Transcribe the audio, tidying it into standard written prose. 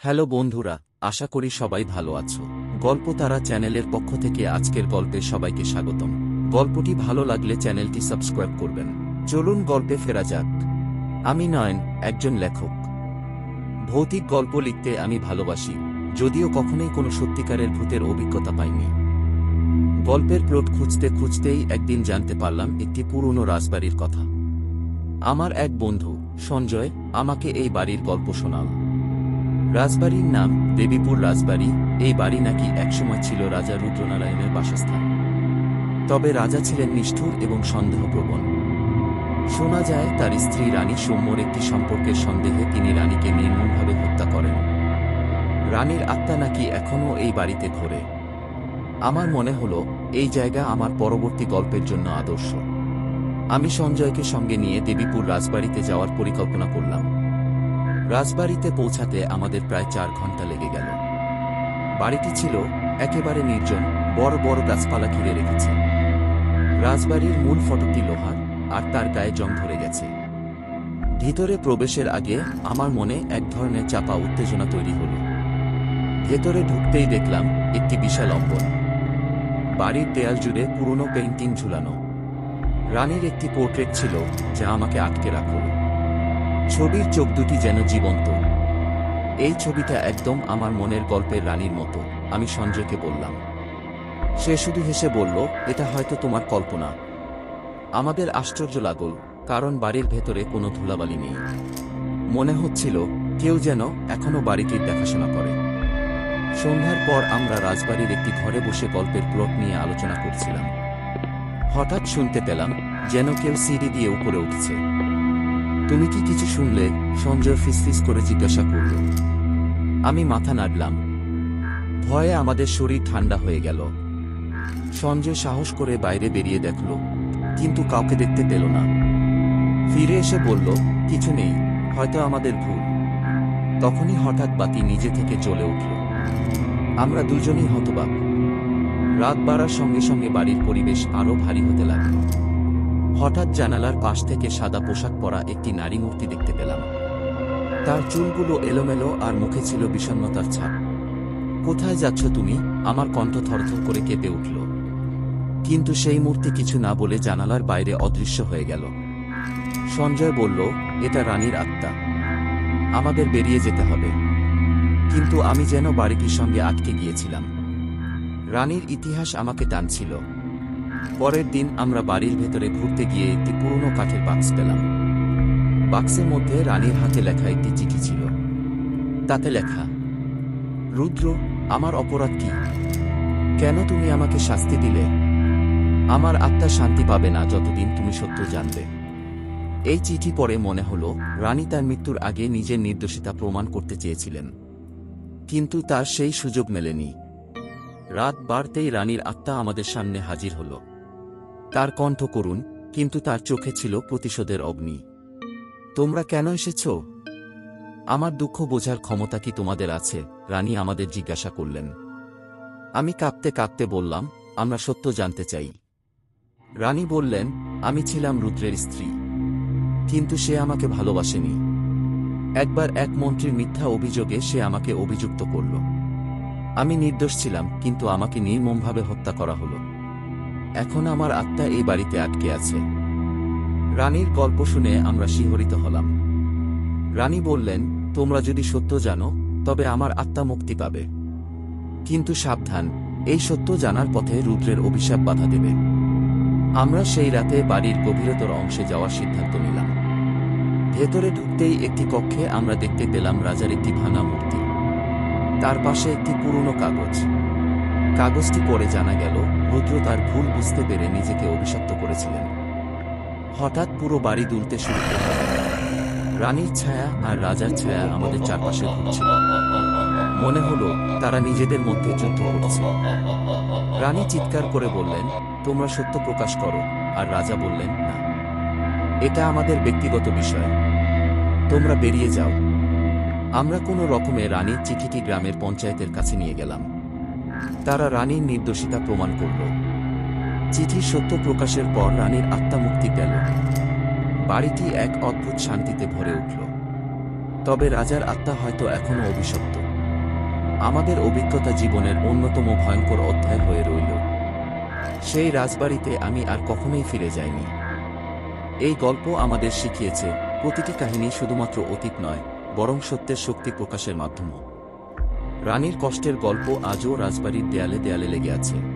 Hello বন্ধুরা, আশা করি সবাই ভালো আছো। গল্প তারা চ্যানেলের পক্ষ থেকে আজকের গল্পে সবাইকে স্বাগতম। গল্পটি ভালো লাগলে চ্যানেলটি সাবস্ক্রাইব করবেন। চলুন গল্পে ফেরা যাক। আমি নয়ন, একজন লেখক। ভৌতিক গল্প লিখতে আমি ভালোবাসি, যদিও কখনোই কোনো সত্যিকারের ভূতের অভিজ্ঞতা পাইনি। গল্পের প্লট খুঁজতে খুঁজতেই একদিন জানতে পারলাম একটি পুরনো রাজবাড়ির কথা। আমার এক বন্ধু সঞ্জয় আমাকে এই বাড়ির গল্প শোনাল। রাজবাড়ির নাম দেবীপুর রাজবাড়ি। এই বাড়ি নাকি একসময় ছিল রাজা রুদ্রনারায়ণের বাসস্থান। তবে রাজা ছিলেন নিষ্ঠুর এবং সন্দেহপ্রবণ। শোনা যায় তার স্ত্রী রানী সৌম্যর একটি সম্পর্কের সন্দেহে তিনি রানীকে নির্মমভাবে হত্যা করেন। রানীর আত্মা নাকি এখনও এই বাড়িতে ঘোরে। আমার মনে হলো এই জায়গা আমার পরবর্তী গল্পের জন্য আদর্শ। আমি সঞ্জয়কে সঙ্গে নিয়ে দেবীপুর রাজবাড়িতে যাওয়ার পরিকল্পনা করলাম। রাজবাড়িতে পৌঁছাতে আমাদের প্রায় 4 ঘন্টা লেগে গেল। বাড়িটি ছিল একেবারে নির্জন, বড় বড় গাছপালা ঘিরে রেখেছে। রাজবাড়ির মূল ফটকটি লোহার, আর তার গায়ে জং ধরে গেছে। ভিতরে প্রবেশের আগে আমার মনে এক ধরনের চাপা উত্তেজনা তৈরি হল। ভেতরে ঢুকতেই দেখলাম একটি বিশাল অঙ্গন। বাড়ির দেয়াল জুড়ে পুরনো পেইন্টিং ঝুলানো। রানীর একটি পোর্ট্রেট ছিল যা আমাকে আটকে রাখল। ছবির চোখ দুটি যেন জীবন্ত। এই ছবিটা একদম আমার মনের গল্পের রানীর মতো। আমি সঞ্জয়কে বললাম। সে শুধু হেসে বলল, এটা হয়তো তোমার কল্পনা। আমাদের আশ্চর্য লাগল, কারণ বাড়ির ভেতরে কোনো ধুলাবালি নেই। মনে হচ্ছিল কেউ যেন এখনো বাড়িটির দেখাশোনা করে। সন্ধ্যার পর আমরা রাজবাড়ির একটি ঘরে বসে গল্পের প্লট নিয়ে আলোচনা করছিলাম। হঠাৎ শুনতে পেলাম যেন কেউ সিঁড়ি দিয়ে উপরে উঠছে। তুমি কি কিছু শুনলে? সঞ্জয় ফিসফিস করে জিজ্ঞাসা করল। আমি মাথা নাড়লাম। ভয়ে আমাদের শরীর ঠান্ডা হয়ে গেল। সঞ্জয় সাহস করে বাইরে বেরিয়ে দেখল, কিন্তু কাউকে দেখতে পেল না। ফিরে এসে বলল, কিছু নেই, হয়তো আমাদের ভুল। তখনই হঠাৎ বাতি নিজে থেকে জ্বলে উঠল। আমরা দুজনেই হতবাক। রাত বাড়ার সঙ্গে সঙ্গে বাড়ির পরিবেশ আরও ভারী হতে লাগল। হঠাৎ জানালার পাশ থেকে সাদা পোশাক পরা একটি নারী মূর্তি দেখতে পেলাম। তার চুলগুলো এলোমেলো আর মুখে ছিল বিষণ্ণতার ছাপ। কোথায় যাচ্ছ তুমি? আমার কণ্ঠ থরথর করে কেঁপে উঠল। কিন্তু সেই মূর্তি কিছু না বলে জানালার বাইরে অদৃশ্য হয়ে গেল। সঞ্জয় বলল, এটা রানীর আত্মা, আমাদের বেরিয়ে যেতে হবে। কিন্তু আমি যেন বাড়িটির সঙ্গে আটকে গিয়েছিলাম। রানীর ইতিহাস আমাকে টানছিল। পরের দিন আমরা বাড়ির ভেতরে ঘুরতে গিয়ে একটি পুরনো কাঠের বাক্স পেলাম। বাক্সের মধ্যে রানীর হাতে লেখা একটি চিঠি ছিল। তাতে লেখা, রুদ্র, আমার অপরাধ কি? কেন তুমি আমাকে শাস্তি দিলে? আমার আত্মা শান্তি পাবে না যতদিন তুমি সত্য জানবে। এই চিঠি পড়ে মনে হলো রানী তার মৃত্যুর আগে নিজের নির্দোষিতা প্রমাণ করতে চেয়েছিলেন, কিন্তু তার সেই সুযোগ মেলেনি। রাত বাড়তেই রানীর আত্মা আমাদের সামনে হাজির হল। তার কণ্ঠ করুণ, কিন্তু তার চোখে ছিল প্রতিশোধের অগ্নি। তোমরা কেন এসেছ? আমার দুঃখ বোঝার ক্ষমতা কি তোমাদের আছে? রানী আমাদের জিজ্ঞাসা করলেন। আমি কাঁপতে কাঁপতে বললাম, আমরা সত্য জানতে চাই। রানী বললেন, আমি ছিলাম রুদ্রের স্ত্রী, কিন্তু সে আমাকে ভালোবাসেনি। একবার এক মন্ত্রীর মিথ্যা অভিযোগে সে আমাকে অভিযুক্ত করল। আমি নির্দোষ ছিলাম, কিন্তু আমাকে নির্মমভাবে হত্যা করা হলো। এখন আমার আত্মা এই বাড়িতে আটকে আছে। রানীর গল্প শুনে আমরা শিহরিত হলাম। রানী বললেন, তোমরা যদি সত্য জানো তবে আমার আত্মা মুক্তি পাবে। কিন্তু সাবধান, এই সত্য জানার পথে রুদ্রের অভিশাপ বাধা দেবে। আমরা সেই রাতে বাড়ির গভীরতর অংশে যাওয়ার সিদ্ধান্ত নিলাম। ভেতরে ঢুকতেই একটি কক্ষে আমরা দেখতে পেলাম রাজার একটি ভাঙা মূর্তি। তার পাশে একটি পুরনো কাগজ। কাগজটি পড়ে জানা গেল রুদ্র তার ভুল বুঝতে পেরে নিজেকে অভিশপ্ত করেছিলেন। হঠাৎ পুরো বাড়ি দুলতে শুরু করল। রানীর ছায়া আর রাজার ছায়া আমাদের চারপাশে ঘুরছিল। মনে হলো তারা নিজেদের মধ্যে যুদ্ধ করছে। রানী চিৎকার করে বললেন, তোমরা সত্য প্রকাশ করো। আর রাজা বললেন, না, এটা আমাদের ব্যক্তিগত বিষয়, তোমরা বেরিয়ে যাও। আমরা কোনো রকমে রানীর চিঠিটি গ্রামের পঞ্চায়েতের কাছে নিয়ে গেলাম। তারা রানীর নির্দোষিতা প্রমাণ করল। চিঠির সত্য প্রকাশের পর রানীর আত্মা মুক্তি পেল। বাড়িটি এক অদ্ভুত শান্তিতে ভরে উঠল। তবে রাজার আত্মা হয়তো এখনও অভিশপ্ত। আমাদের অভিজ্ঞতা জীবনের অন্যতম ভয়ঙ্কর অধ্যায় হয়ে রইল। সেই রাজবাড়িতে আমি আর কখনোই ফিরে যাইনি। এই গল্প আমাদের শিখিয়েছে, প্রতিটি কাহিনী শুধুমাত্র অতীত নয়, বরং সত্যের শক্তি প্রকাশের মাধ্যম। রানীর কষ্টের গল্প আজও রাজবাড়ির দেয়ালে দেয়ালে লেগে আছে।